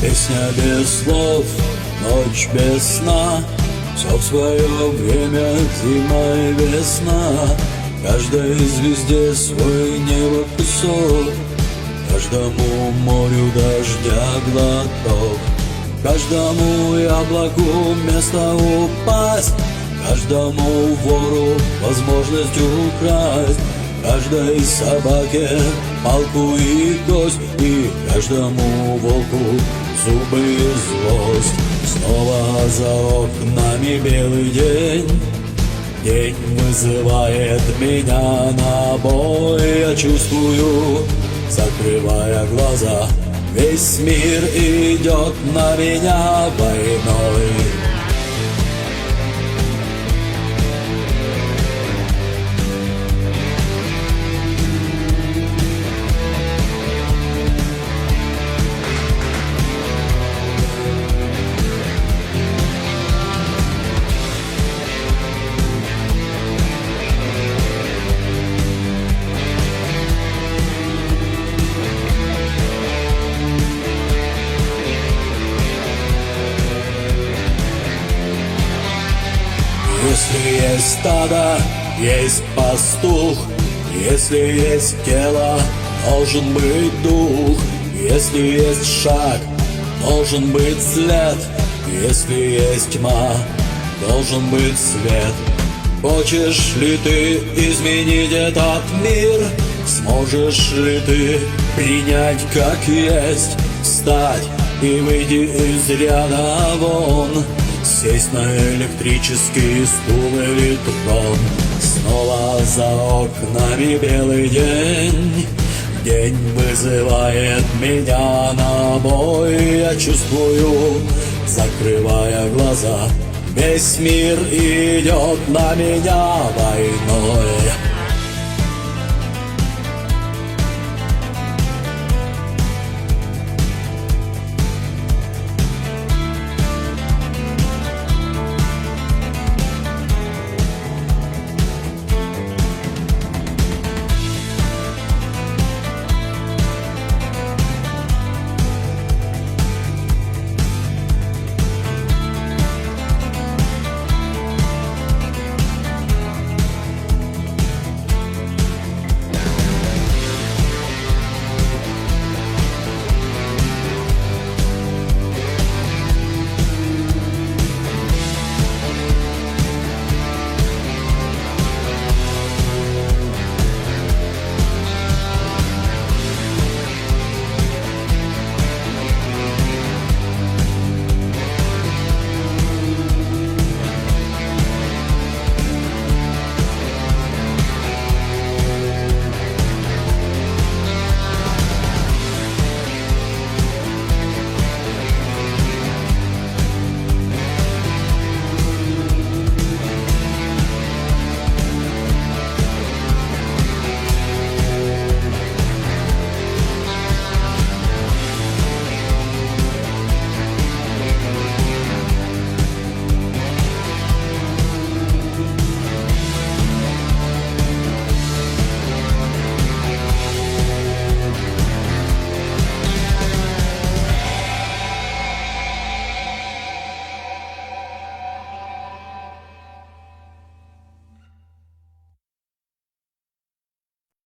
Песня без слов, ночь без сна, все в свое время, зима и весна. Каждой звезде свой небо кусок, каждому морю дождя глоток, каждому яблоку место упасть, каждому вору возможность украсть, каждой собаке палку и кость, и каждому волку зубы и злость. Снова за окнами белый день, день вызывает меня на бой. Я чувствую, закрывая глаза, весь мир идет на меня войной. Если есть стадо, есть пастух, если есть тело, должен быть дух, если есть шаг, должен быть след, если есть тьма, должен быть свет. Хочешь ли ты изменить этот мир? Сможешь ли ты принять как есть, встать и выйти из ряда вон? Сесть на электрический стул или трон. Снова за окнами белый день, день вызывает меня на бой. Я чувствую, закрывая глаза, весь мир идет на меня войной.